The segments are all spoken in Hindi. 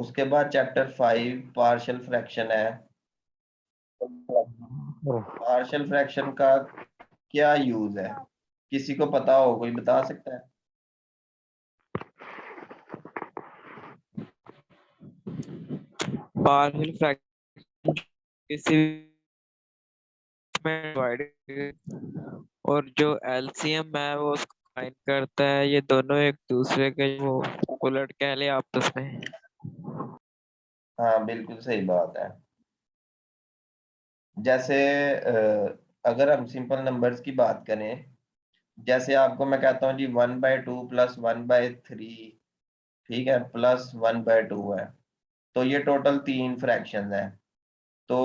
उसके बाद चैप्टर 5 पार्शियल फ्रैक्शन है। पार्शियल फ्रैक्शन का क्या यूज है, किसी को पता हो, कोई बता सकता है? पार्शियल फ्रैक्शन किसी में डिवाइडेड और जो एलसीएम है वो उसको फाइंड करता है। ये दोनों एक दूसरे के वो उलट कह ले आपस में। हाँ बिल्कुल सही बात है। जैसे अगर हम सिंपल नंबर्स की बात करें, जैसे आपको मैं कहता हूँ जी 1/2 प्लस 1/3, ठीक है, प्लस 1/2 है, तो ये टोटल 3 फ्रैक्शन है। तो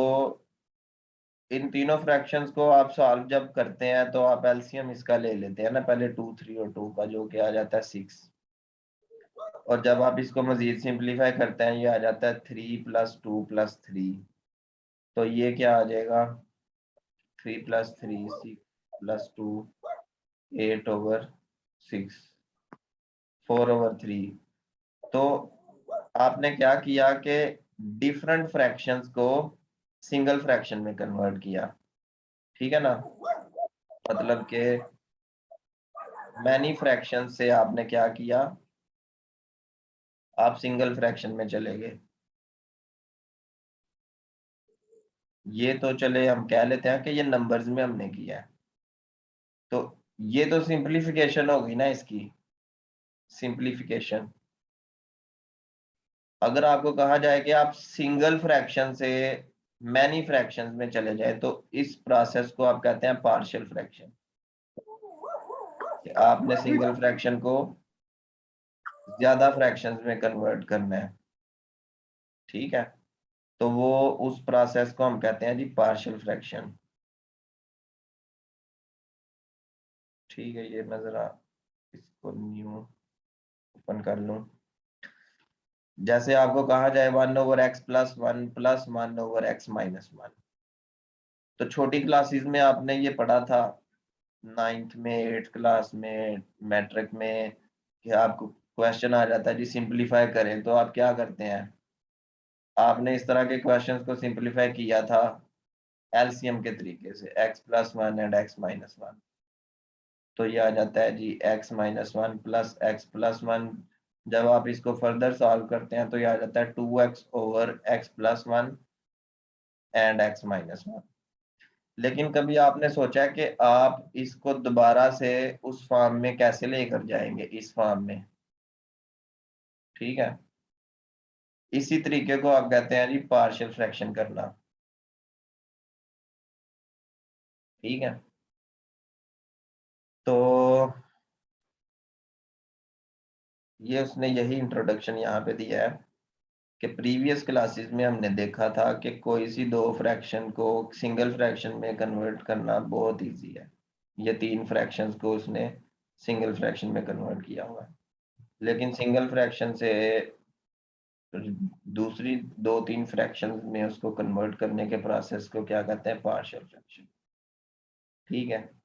इन तीनों फ्रैक्शंस को आप सॉल्व जब करते हैं तो आप एलसीएम इसका ले लेते हैं ना, पहले 2 3 और 2 का, जो कि आ जाता है 6। और जब आप इसको मजीद सिंप्लीफाई करते हैं, ये आ जाता है 3 + 2 + 3। तो ये क्या आ जाएगा, 3 + 3 6 + 2 8/6, 4/3। तो आपने क्या किया कि डिफरेंट फ्रैक्शंस को सिंगल फ्रैक्शन में कन्वर्ट किया, ठीक है ना। मतलब कि मैनी फ्रैक्शन से आपने क्या किया, आप सिंगल फ्रैक्शन में चले गए। ये तो चले हम कह लेते हैं कि ये नंबर्स में हमने किया है। तो ये तो सिंपलीफिकेशन होगी ना इसकी, सिंपलीफिकेशन। अगर आपको कहा जाए कि आप सिंगल फ्रैक्शन से मैनी फ्रैक्शंस में चले जाए, तो इस प्रोसेस को आप कहते हैं पार्शियल फ्रैक्शन। आपने सिंगल फ्रैक्शन को ज्यादा फ्रैक्शंस में कन्वर्ट करना है, ठीक है। तो वो उस प्रोसेस को हम कहते हैं जी पार्शियल फ्रैक्शन। ठीक है, ये मैं जरा इसको न्यू ओपन कर लूं। जैसे आपको कहा जाए 1/x + 1 + 1/x - 1, तो छोटी क्लासेस में आपने ये पढ़ा था, 9th में 8th क्लास में मैट्रिक में, कि आपको क्वेश्चन आ जाता है जी सिंपलीफाई करें, तो आप क्या करते हैं, आपने इस तरह के क्वेश्चंस को सिंपलीफाई किया था एलसीएम के तरीके से, x + 1 and x - 1। तो ये आ जाता है जी x - 1 + x + 1। जब आप इसको फर्दर सॉल्व करते हैं तो ये आ जाता है 2x/x + 1 and x - 1। लेकिन कभी आपने सोचा है कि आप इसको दोबारा से उस फॉर्म में कैसे लेकर जाएंगे, इस फॉर्म में, ठीक है। इसी तरीके को आप कहते हैं जी पार्शियल फ्रैक्शन करना, ठीक है। तो ये उसने यही इंट्रोडक्शन यहाँ पे दिया है कि प्रीवियस क्लासेस में हमने देखा था कि कोई सी दो फ्रैक्शन को सिंगल फ्रैक्शन में कन्वर्ट करना बहुत इजी है। ये 3 फ्रैक्शंस को उसने सिंगल फ्रैक्शन में कन्वर्ट किया हुआ है। लेकिन सिंगल फ्रैक्शन से दूसरी 2 3 फ्रैक्शंस में उसको कन्वर्ट करने के प्रोसेस को क्या कहते हैं, पार्शियल फ्रैक्शन, ठीक है।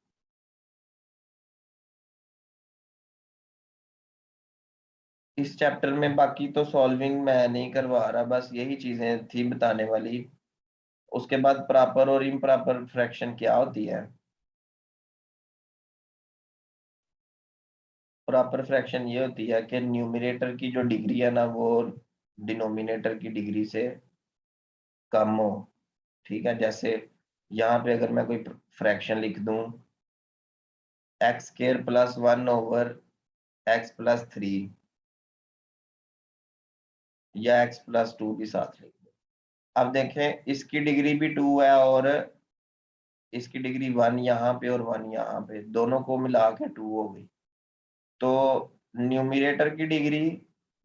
इस चैप्टर में बाकी तो सॉल्विंग मैं नहीं करवा रहा, बस यही चीजें थी बताने वाली। उसके बाद प्रॉपर और इम्प्रॉपर फ्रैक्शन क्या होती है। प्रॉपर फ्रैक्शन ये होती है कि न्यूमरेटर की जो डिग्री है ना, वो डिनोमिनेटर की डिग्री से कम हो, ठीक है। जैसे यहाँ पे अगर मैं कोई फ्रैक्शन लिख दूं x² + 1/x + 3, या x + 2 भी साथ लिख दूं। अब देखें इसकी डिग्री भी 2 है और इसकी डिग्री 1 यहाँ पे और 1 यहाँ पे, दोनों को मिला के 2 हो गई। तो न्यूमरेटर की degree,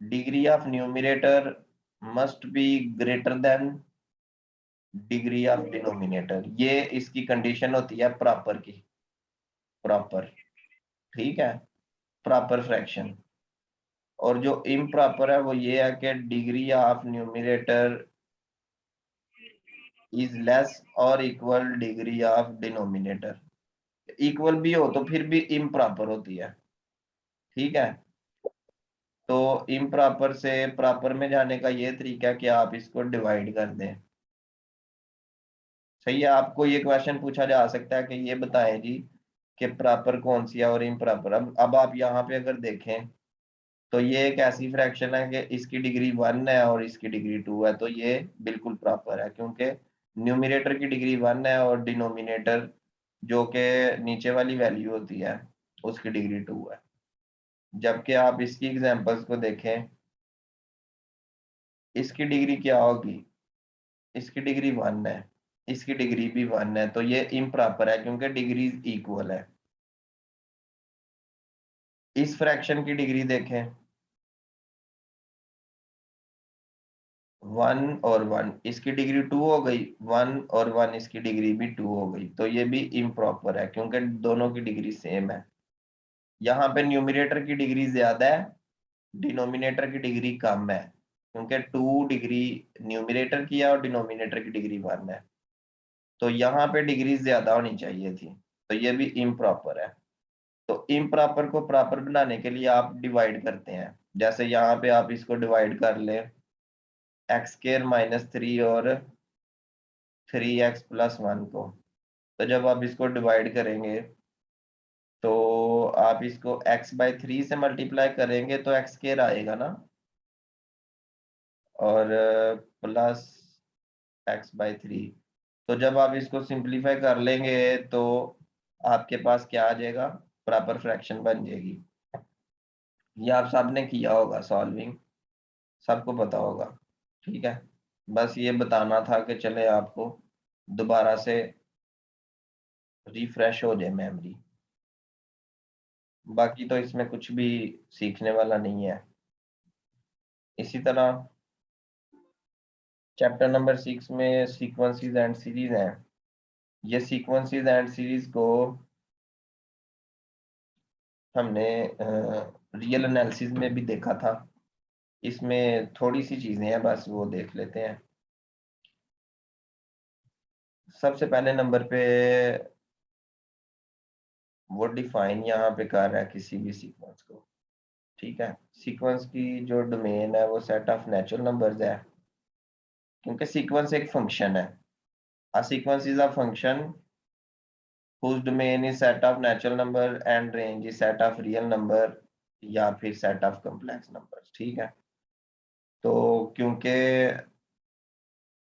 degree of numerator must be greater than degree of denominator. ये इसकी कंडीशन होती है प्रॉपर की, प्रॉपर, ठीक है, प्रॉपर फ्रैक्शन। और जो इम्प्रॉपर है वो ये है कि degree of numerator is less और equal degree of denominator. Equal भी हो तो फिर भी इम्प्रॉपर होती है, ठीक है। तो इम्प्रॉपर से प्रॉपर में जाने का ये तरीका है कि आप इसको डिवाइड कर दें। सही है, आपको ये क्वेश्चन पूछा जा सकता है कि ये बताएं जी कि प्रॉपर कौन सी है और इम्प्रॉपर। अब आप यहाँ पे अगर देखें तो ये एक ऐसी फ्रैक्शन है कि इसकी डिग्री 1 है और इसकी डिग्री 2 है, तो ये बिल्कुल प्रॉपर है क्योंकि न्यूमिनेटर की डिग्री 1 है और डिनोमिनेटर जो कि नीचे वाली वैल्यू होती है उसकी डिग्री 2 है। जबकि आप इसकी एग्जांपल्स को देखें, इसकी डिग्री क्या होगी, इसकी डिग्री 1 है, इसकी डिग्री भी 1 है, तो ये इम्प्रॉपर है क्योंकि डिग्री इक्वल है। इस फ्रैक्शन की डिग्री देखें, 1 और 1, इसकी डिग्री 2 हो गई, 1 और 1 इसकी डिग्री भी 2 हो गई, तो ये भी इम्प्रॉपर है क्योंकि दोनों की डिग्री सेम है। यहाँ पे न्यूमिनेटर की डिग्री ज्यादा है, डिनोमिनेटर की डिग्री कम है क्योंकि 2 डिग्री न्यूमिनेटर की है और डिनोमिनेटर की डिग्री 1 है, तो यहाँ पे डिग्री ज्यादा होनी चाहिए थी, तो ये भी इम्प्रॉपर है। तो इम्प्रॉपर को प्रॉपर बनाने के लिए आप डिवाइड करते हैं, जैसे यहाँ पे आप इसको डिवाइड कर ले x² - 3 और 3x+1 को, तो जब आप इसको डिवाइड करेंगे तो आप इसको x/3 से मल्टीप्लाई करेंगे तो x² आएगा ना, और प्लस x/3, तो जब आप इसको सिंप्लीफाई कर लेंगे तो आपके पास क्या आ जाएगा, प्रॉपर फ्रैक्शन बन जाएगी। ये आप सबने किया होगा सॉल्विंग, सबको पता होगा। ठीक है, बस ये बताना था कि चले आपको दोबारा से रिफ्रेश हो जाए मेमोरी, बाकी तो इसमें कुछ भी सीखने वाला नहीं है। इसी तरह चैप्टर नंबर 6 में सीक्वेंसेस एंड सीरीज हैं। ये सीक्वेंसेस एंड सीरीज को हमने रियल एनालिसिस में भी देखा था, इसमें थोड़ी सी चीजें हैं, बस वो देख लेते हैं। सबसे पहले नंबर पे वो डिफाइन यहाँ पे कर रहा है किसी भी सीक्वेंस को। ठीक है, सीक्वेंस की जो डोमेन है वो सेट ऑफ नेचुरल नंबर्स है, क्योंकि सीक्वेंस एक फंक्शन है। A sequence is a function whose domain is set of natural number and range is set of real number या फिर set of complex numbers। ठीक है, तो क्योंकि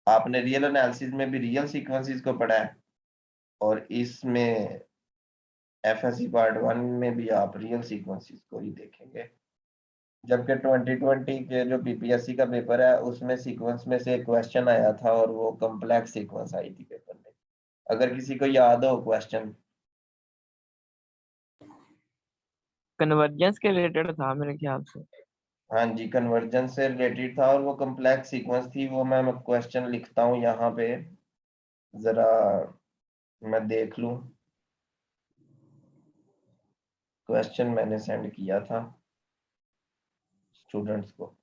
आपने रियल एनालिसिस में भी रियल सीक्वेंसेस को पढ़ा है और इसमें एफएससी पार्ट 1 में भी आप रियल सीक्वेंसेस को ही देखेंगे, जबकि 2020 के जो पीपीएससी का पेपर है उसमें सीक्वेंस में से एक क्वेश्चन आया था और वो कॉम्प्लेक्स सीक्वेंस आई थी पेपर में, अगर किसी को याद हो क्वेश्चन। कन्वर्जेंस के रिलेटेड था मेरे ख्याल से। हाँ जी, कन्वर्जन से रिलेटेड था और वो कॉम्प्लेक्स सीक्वेंस थी। वो मैं क्वेश्चन लिखता हूँ यहाँ पे, जरा मैं देख लूँ। क्वेश्चन मैंने सेंड किया था स्टूडेंट्स को।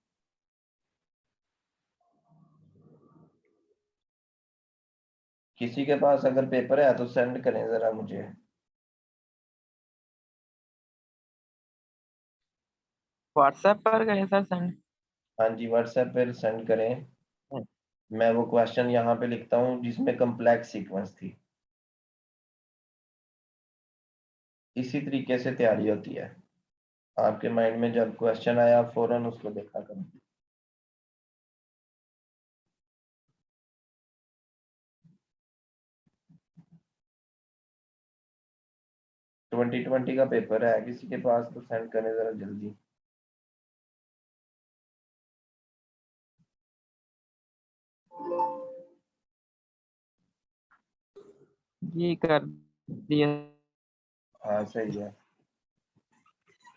किसी के पास अगर पेपर है तो सेंड करें जरा मुझे। व्हाट्सएप पर गए सर सेंड। हाँ जी, व्हाट्सएप पे सेंड करें। मैं वो क्वेश्चन यहाँ पे लिखता हूँ जिसमें कॉम्प्लेक्स सीक्वेंस थी। इसी तरीके से तैयारी होती है, आपके माइंड में जब क्वेश्चन आया आप फौरन उसको देखा करें। 2020 का पेपर है, किसी के पास तो सेंड करें जरा जल्दी। जी कर दिया। हाँ सही है,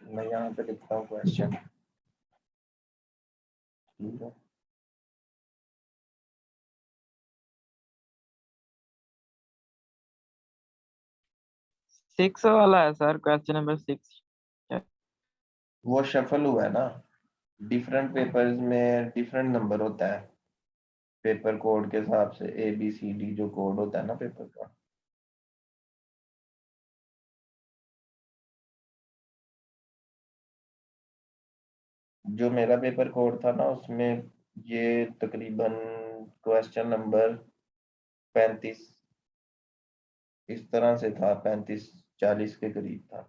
मैं यहाँ पे लिखता हूँ क्वेश्चन। ठीक है, 6 वाला है सर, क्वेश्चन नंबर 6। वो शफल हुआ है ना, डिफरेंट पेपर्स में डिफरेंट नंबर होता है पेपर कोड के हिसाब से, ABCD जो कोड होता है ना पेपर का। जो मेरा पेपर कोड था ना उसमें ये तकरीबन क्वेश्चन नंबर 35 इस तरह से था, 35-40 के करीब था।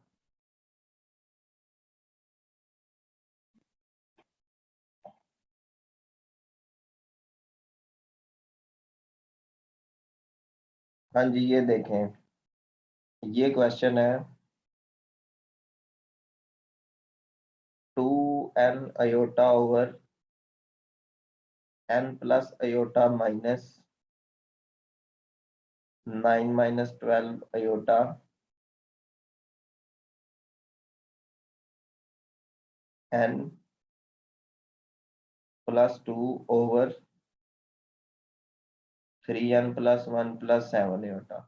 हाँ जी, ये देखें, ये क्वेश्चन है 2n iota over n plus iota minus 9 minus 12 iota n plus 2 over 3n plus 1 plus 7 iota.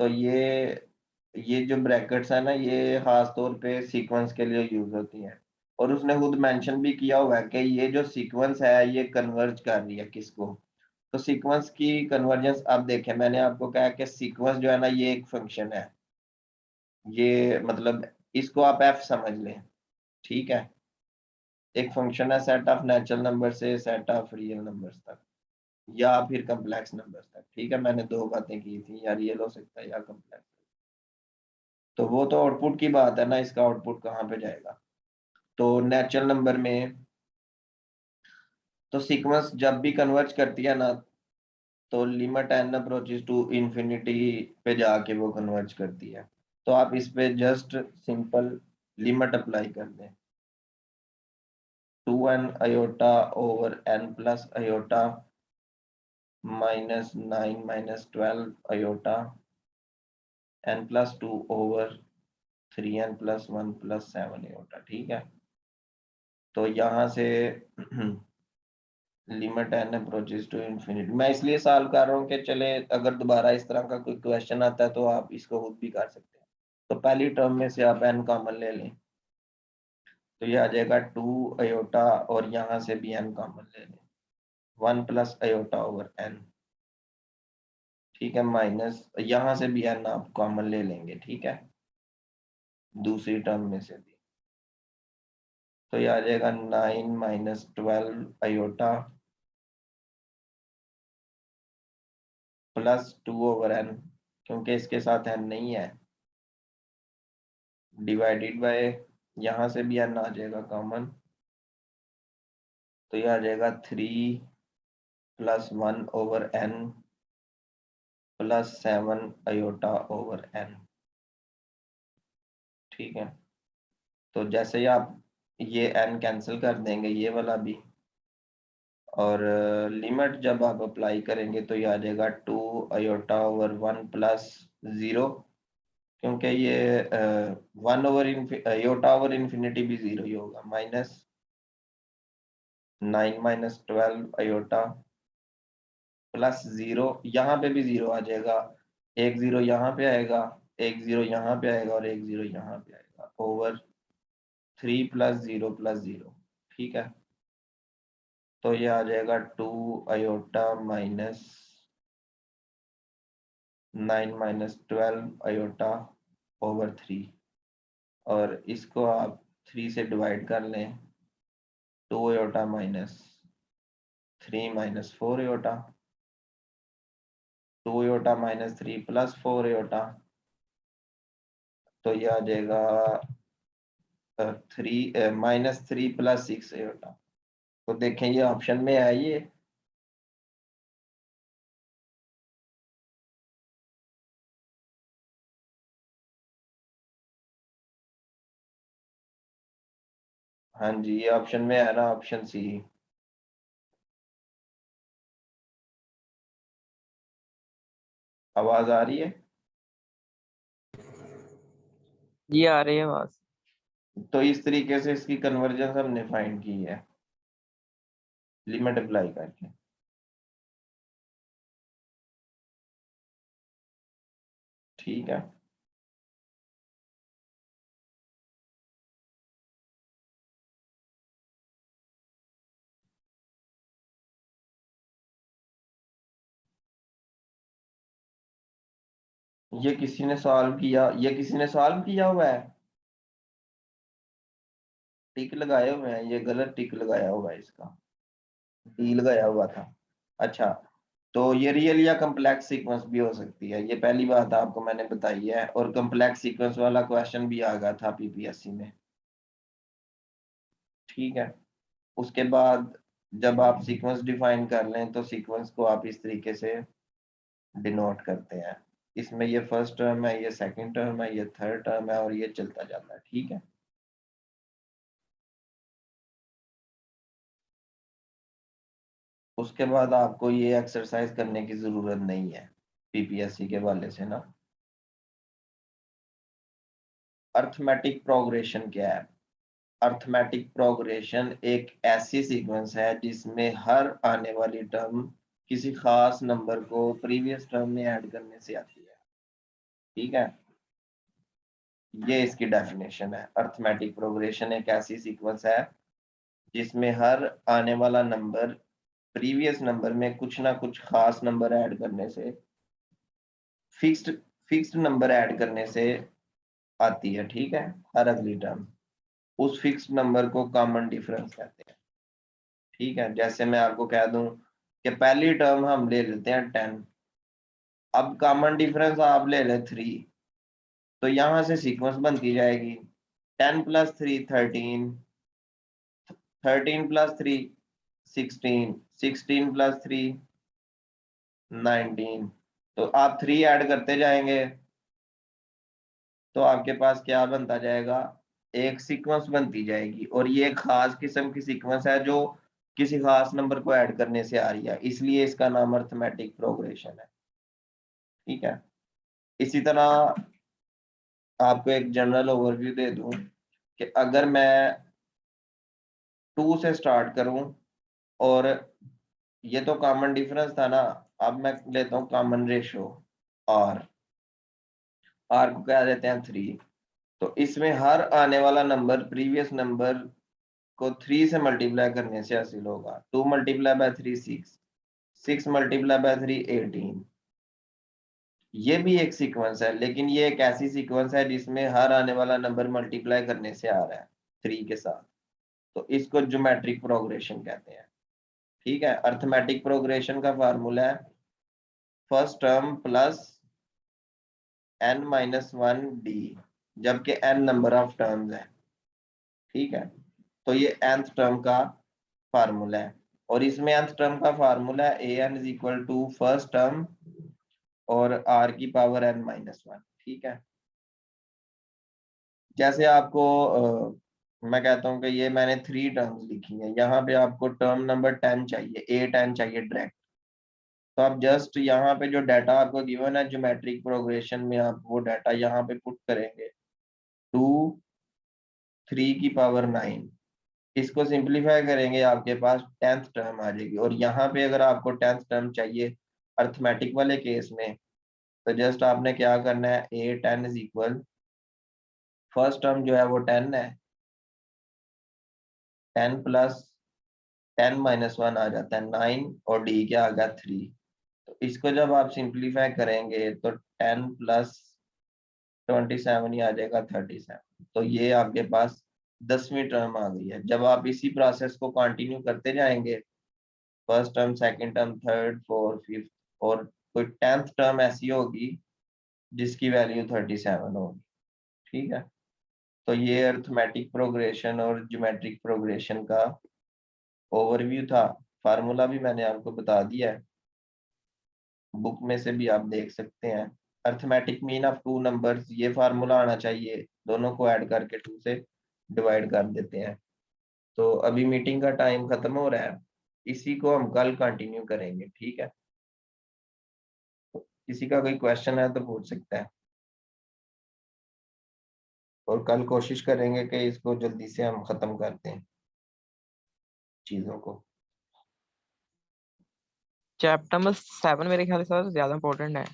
तो ये जो ब्रैकेट्स है ना, ये खास तौर पे सीक्वेंस के लिए यूज होती हैं। और उसने खुद मेंशन भी किया हुआ है कि ये जो सीक्वेंस है ये कन्वर्ज कर रही है किसको। तो सीक्वेंस की कन्वर्जेंस आप देखें, मैंने आपको कहा कि सीक्वेंस जो है ना ये एक फंक्शन है। ये मतलब इसको आप एफ समझ लें, ठीक है। एक फंक्शन है सेट ऑफ नेचुरल नंबर से सेट ऑफ रियल नंबर्स तक, या फिर कम्प्लेक्स नंबर्स तक, ठीक है। मैंने दो बातें की थी, या रियल हो सकता है या कम्प्लेक्स। तो वो तो आउटपुट की बात है ना, इसका आउटपुट कहाँ पे जाएगा। तो नेचुरल नंबर में तो सीक्वेंस जब भी कन्वर्ज करती है ना, तो limit n approaches to infinity पे जाके वो कन्वर्ज करती है। तो आप इस पे जस्ट सिंपल लिमिट अप्लाई कर दें, 2n iota over n plus iota minus 9 minus 12 iota n plus 2 over 3n plus 1 plus 7 iota, ठीक है। तो यहाँ से limit n approaches to infinity मैं इसलिए सॉल्व कर रहा हूँ कि चले अगर दोबारा इस तरह का कोई क्वेश्चन आता है तो आप इसको खुद भी कर सकते हैं। तो पहली टर्म में से आप एन कॉमन ले लें, तो ये आ जाएगा 2 आयोटा, और यहाँ से भी एन कॉमन ले लें, 1 प्लस आयोटा ओवर एन, ठीक है, माइनस यहाँ से भी एन आप कॉमन ले लेंगे, ठीक है, दूसरी टर्म में से भी। तो ये आ जाएगा 9 minus 12 iota plus 2 over n, क्योंकि इसके साथ एन नहीं है, डिवाइडेड बाय, यहाँ से भी एन आ जाएगा कॉमन, तो ये आ जाएगा 3 plus 1 over n plus 7 iota over n, ठीक है। तो जैसे ही आप ये एन कैंसिल कर देंगे, ये वाला भी, और लिमिट जब आप अप्लाई करेंगे तो ये आ जाएगा 2 आयोटा ओवर 1 प्लस 0, क्योंकि ये 1 ओवर आयोटा ओवर इन्फिनिटी भी 0 ही होगा, माइनस 9 माइनस 12 आयोटा प्लस 0, यहाँ पे भी 0 आ जाएगा, एक 0 यहाँ पे आएगा, एक 0 यहाँ पे आएगा, और एक 0 यहाँ पे आएगा, ओवर 3 प्लस 0 प्लस 0, ठीक है। तो ये आ जाएगा 2 iota minus 9 minus 12 iota over 3, और इसको आप 3 से डिवाइड कर लें, 2 iota minus 3 minus 4 iota, 2 iota minus 3 plus 4 iota, तो ये आ जाएगा 3 माइनस 3 प्लस 6 आयोटा। तो देखें ये ऑप्शन में है ये, हाँ जी ये ऑप्शन में है ना, ऑप्शन सी। आवाज आ रही है? जी आ रही है आवाज। तो इस तरीके से इसकी कन्वर्जेंस हमने फाइंड की है लिमिट अप्लाई करके। ठीक है, ये किसी ने सॉल्व किया, ये किसी ने सॉल्व किया हुआ है टिक लगाए हुए हैं, ये गलत टिक लगाया हुआ है, इसका डी लगाया हुआ था। अच्छा, तो ये रियल या कम्प्लेक्स सीक्वेंस भी हो सकती है, ये पहली बात आपको मैंने बताई है, और कम्प्लेक्स सीक्वेंस वाला क्वेश्चन भी आ गया था पीपीएससी में। ठीक है, उसके बाद जब आप सीक्वेंस डिफाइन कर लें तो सीक्वेंस को आप इस तरीके से डिनोट करते हैं, इसमें ये फर्स्ट टर्म है, ये सेकंड टर्म है, ये थर्ड टर्म है, और ये चलता जाता है। ठीक है, उसके बाद आपको ये एक्सरसाइज करने की जरूरत नहीं है पीपीएससी के वाले से ना। अर्थमेटिक प्रोग्रेशन क्या है? अर्थमेटिक प्रोग्रेशन एक ऐसी सीक्वेंस है जिसमें हर आने वाली टर्म किसी खास नंबर को प्रीवियस टर्म में ऐड करने से आती है। ठीक है, ये इसकी डेफिनेशन है। अर्थमेटिक प्रोग्रेशन एक ऐसी सीक्वेंस है जिसमें हर आने वाला नंबर प्रीवियस नंबर में कुछ ना कुछ खास नंबर ऐड करने से, फिक्स्ड नंबर ऐड करने से आती है। ठीक है, हर अगली टर्म उस फिक्स्ड नंबर को कॉमन डिफरेंस कहते हैं। ठीक है, जैसे मैं आपको कह दूं कि पहली टर्म हम ले लेते हैं 10, अब कॉमन डिफरेंस आप ले लें 3, तो यहां से सीक्वेंस बनती जाएगी 10 + 3 13, 13 + 3 16, 16 + 3 19। तो आप 3 ऐड करते जाएंगे तो आपके पास क्या बनता जाएगा, एक सीक्वेंस बनती जाएगी, और ये एक खास किस्म की सीक्वेंस है जो किसी खास नंबर को ऐड करने से आ रही है, इसलिए इसका नाम अर्थमेटिक प्रोग्रेशन है। ठीक है, इसी तरह आपको एक जनरल ओवरव्यू दे दूं कि अगर मैं 2 से स्टार्ट करूं, और ये तो कॉमन डिफरेंस था ना, अब मैं लेता हूं कॉमन रेशियो आर, आर को क्या देते हैं 3, तो इसमें हर आने वाला नंबर प्रीवियस नंबर को 3 से मल्टीप्लाई करने से हासिल होगा। 2 × 3 6, 6 × 3 18। ये भी एक सीक्वेंस है, लेकिन ये एक ऐसी सीक्वेंस है जिसमें हर आने वाला नंबर मल्टीप्लाई करने से आ रहा है 3 के साथ, तो इसको ज्योमेट्रिक प्रोग्रेशन कहते हैं। ठीक है, अर्थमेटिक प्रोग्रेशन का फार्मूला है first term plus n-1 d, जबकि n नंबर ऑफ टर्म्स है। ठीक है, तो ये nth टर्म का फार्मूला है, और इसमें nth टर्म का फार्मूला है an = फर्स्ट टर्म और r की पावर n-1। ठीक है, जैसे आपको मैं कहता हूँ कि ये मैंने 3 टर्म्स लिखी हैं, यहाँ पे आपको टर्म नंबर 10 चाहिए, A10 चाहिए डायरेक्ट, तो आप जस्ट यहाँ पे जो डाटा आपको गिवन है ज्योमेट्रिक प्रोग्रेशन में, आप वो डाटा यहाँ पे पुट करेंगे 2 3 की पावर 9, इसको सिंपलीफाई करेंगे, आपके पास 10th टर्म आ जाएगी। और यहाँ पे अगर आपको 10th टर्म चाहिए अर्थमेटिक वाले केस में, तो जस्ट आपने क्या करना है, A10 = फर्स्ट टर्म जो है वो 10 है, 10 + 10 - 1 आ जाता है 9, और डी क्या आ गया 3। तो इसको जब आप सिंपलीफाई करेंगे तो 10 + 27 ही आ जाएगा 37। तो ये आपके पास 10वीं टर्म आ गई है। जब आप इसी प्रोसेस को कंटिन्यू करते जाएंगे, first term, second term, third, fourth, fifth, और कोई 10th टर्म ऐसी होगी जिसकी वैल्यू 37 होगी। ठीक है, तो ये अर्थमेटिक प्रोग्रेशन और ज्योमेट्रिक प्रोग्रेशन का ओवरव्यू था। फार्मूला भी मैंने आपको बता दिया है, बुक में से भी आप देख सकते हैं। अर्थमेटिक मीन ऑफ 2 नंबर्स, ये फार्मूला आना चाहिए, दोनों को ऐड करके 2 से डिवाइड कर देते हैं। तो अभी मीटिंग का टाइम खत्म हो रहा है, इसी को हम कल कंटिन्यू करेंगे। ठीक है, तो किसी का कोई क्वेश्चन है तो पूछ सकता है, और कल कोशिश करेंगे कि इसको जल्दी से हम खत्म कर दें चीजों को। चैप्टर नंबर 7 मेरे ख्याल से ज्यादा इंपॉर्टेंट है।